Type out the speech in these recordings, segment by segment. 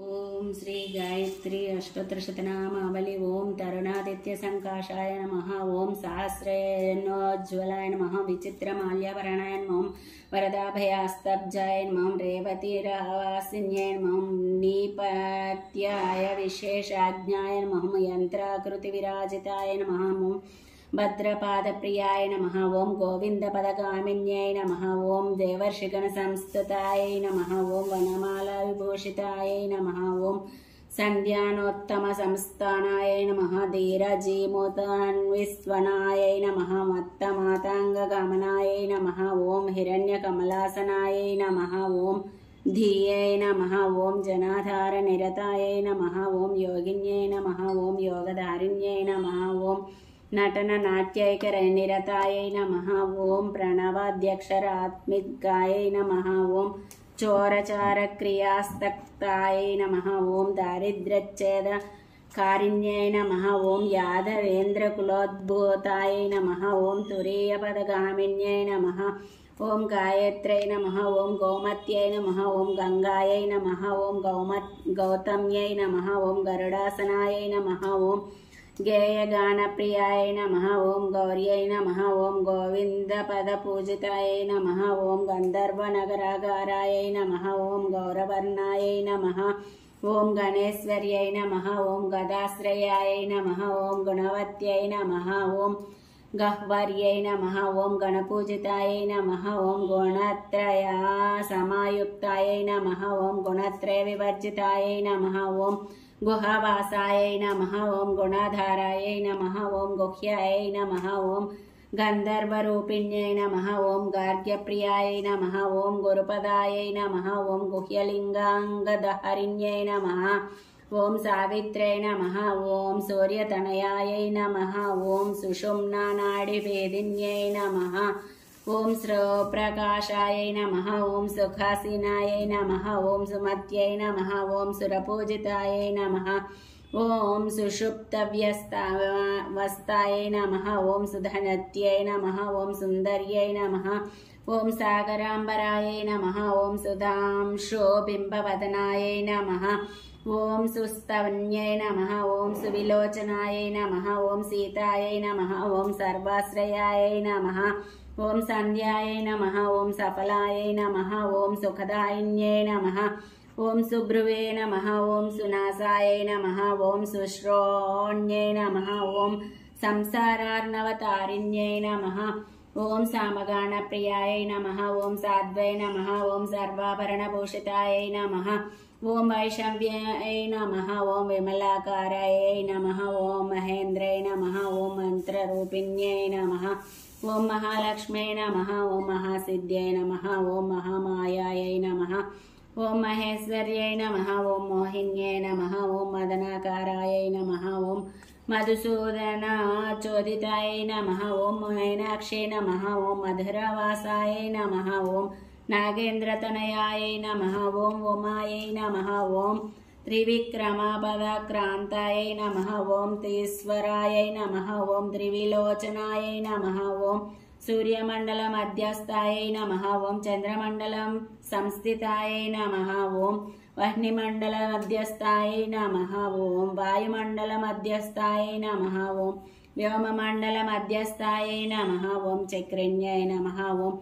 ओम श्री गायत्री अष्टोत्तरशतनामावली। ओम तरुणादित्य संकाशाय नमः। ओम सहस्रेणोज्ज्वलाय नमः। विचित्रमाल्याभरणाय नमः। वरदाभयास्तब्जाय नमः। रेवतीरवासिन्यै नमः। नीपत्याय विशेषाज्ञाय नमः। यंत्राकृतिविराजिताय नमः। भद्रपादप्रियाय नमः। ओम गोविंदपदगामिन्यै नमः। ओम देवर्षिगणसंस्तुताय नमः। ओम वनमालाविभूषिताय नमः। ओम सन्ध्यानोत्तमसंस्थानाय नमः। धीरजीमूतान्विस्वनाय नमः। मत्तमाताङ्गगमनाय नमः। ओम हिरण्यकमलासनाय नमः। ओम धीये नमः। ओम जनाधारनिरताय नमः। ओम योगिन्यै नमः। ओम योगधारिण्यै नमः। ओम नटननाट्यैकनिरताय नमः। ओम प्रणवाद्यक्षरात्मिकाय नमः। ओम चोरचारक्रियास्तक्ताय नमः। ओम दारिद्र्यच्छेदकारिण्यै नमः। ओम यादवेन्द्रकुलोद्भूताय नमः। ओम तुरीयपदगामिन्यै नमः। ओम गायत्र्यै नमः। ओम गोमत्यै नमः। ओम गंगायै नमः। ओम गौतम्यै नमः। ओम गरुडासनाय नमः। ओम गेयगानप्रियाय नमः। ओम गौर्यै नमः। ओम गोविन्दपदपूजिताय नमः। ओम गन्धर्वनगरागाराय नमः। ओम गौरवर्णाय नमः। ओम गणेश्वर्यै नमः। ओम गदाश्रयाय नमः। ओम गुणवत्यै नमः। ओम गह्वर्यै नमः। ओम गणपूजिताय नमः। ओम गुणत्रयसमायुक्ताय नमः। ओम गुणत्रयविवर्जिताय नमः। ओम गुहावासाय नमः। ओम गुणाधाराय नमः। ओम गुह्याय नमः। ओम गंधर्वरूपिण्यै नमः। ओम गार्ग्यप्रियाय नमः। ओम गुरुपदाय नमः। ओम गुह्यलिंगांगधारिण्यै नमः। ओम सावित्र्यै नमः। ओम सूर्यतनयाय नमः। ओम सुषुम्नानाडिभेदिन्यै नमः। ओम श्रवप्रकाशाय नमः। ओम सुखासीनाय नमः। ओम सुमत्यै नमः। ओम सुरपूजिताय नमः। ओम सुषुप्तव्यस्ताय नमः। ओम सुधनत्यै नमः। ओम सुंदर्यै नमः। ओम सागरांबराय नमः। ओम सुधांशोबिम्बवदनाय नमः। ओम सुस्तवन्यै नमः। ओम सुविलोचनाय नमः। ओम सीताय नमः। ओम सर्वाश्रयाय नमः। ओम संध्याय नमः। ओम सफलाय नमः। ओम सुखदायिन्यै नमः। ओम सुभ्रुवे नमः। ओम सुनासाय नमः। ओम सुश्रोण्यै नमः। ओम संसारार्णवतारिण्यै नमः। ओम सामगानप्रियाय नमः। ओम साध्वै नमः। ओम सर्वाभरणभूषिताय नमः। ओम वैष्णव्यै नमः। ओम विमलाकाराय नमः। ओम महेन्द्रै नमः। ओम मंत्ररूपिण्यै नमः। ओम महालक्ष्म्यै नमः। ओम महासिद्ध्यै नमः। ओम महामायायै नमः। ओम महेश्वर्यै नमः। ओम मोहिन्यै नमः। ओम मदनाकाराय नमः। ओम मधुसूदनाचोदिताय नमः। ओम मीनाक्षै नमः। ओम मधुरवासाय नमः। ओम नागेन्द्रतनयाय नमः। ओम उमायै नमः। ओम त्रिविक्रमपदक्रान्ताय नमः। ओम तीश्वराय नमः। ओम त्रिविलोचनाय नमः। ओम सूर्यमण्डलमध्यस्थाय नमः। ओम चन्द्रमण्डलं संस्थिताय नमः। ओम वह्निमण्डलमध्यस्थाय नमः। ओम वायुमण्डलमध्यस्थाय नमः। ओम व्योममण्डलमध्यस्थाय नमः। ओम चक्रिण्यै नमः। ओम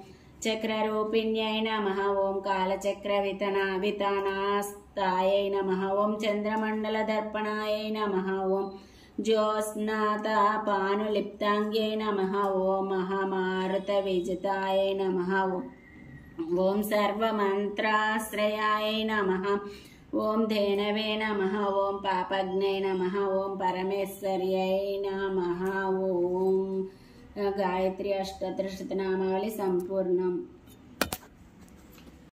चक्ररूपिण्यै नमः। ओम कालचक्रवितानास्ताय नमः। ओम चन्द्रमण्डलदर्पणाय नमः। ओम ज्योत्स्नातापानुलिप्ताङ्ग्यै नमः। ओम महामारुतविजिताय नमः। ओम सर्वमन्त्राश्रयाय नमः। ओम धेनवे नमः। ओम पापग्ने नमः। ओम परमेश्वर्यै नमः। ओम गायत्री अष्टोत्तरशतनामावली संपूर्णम्।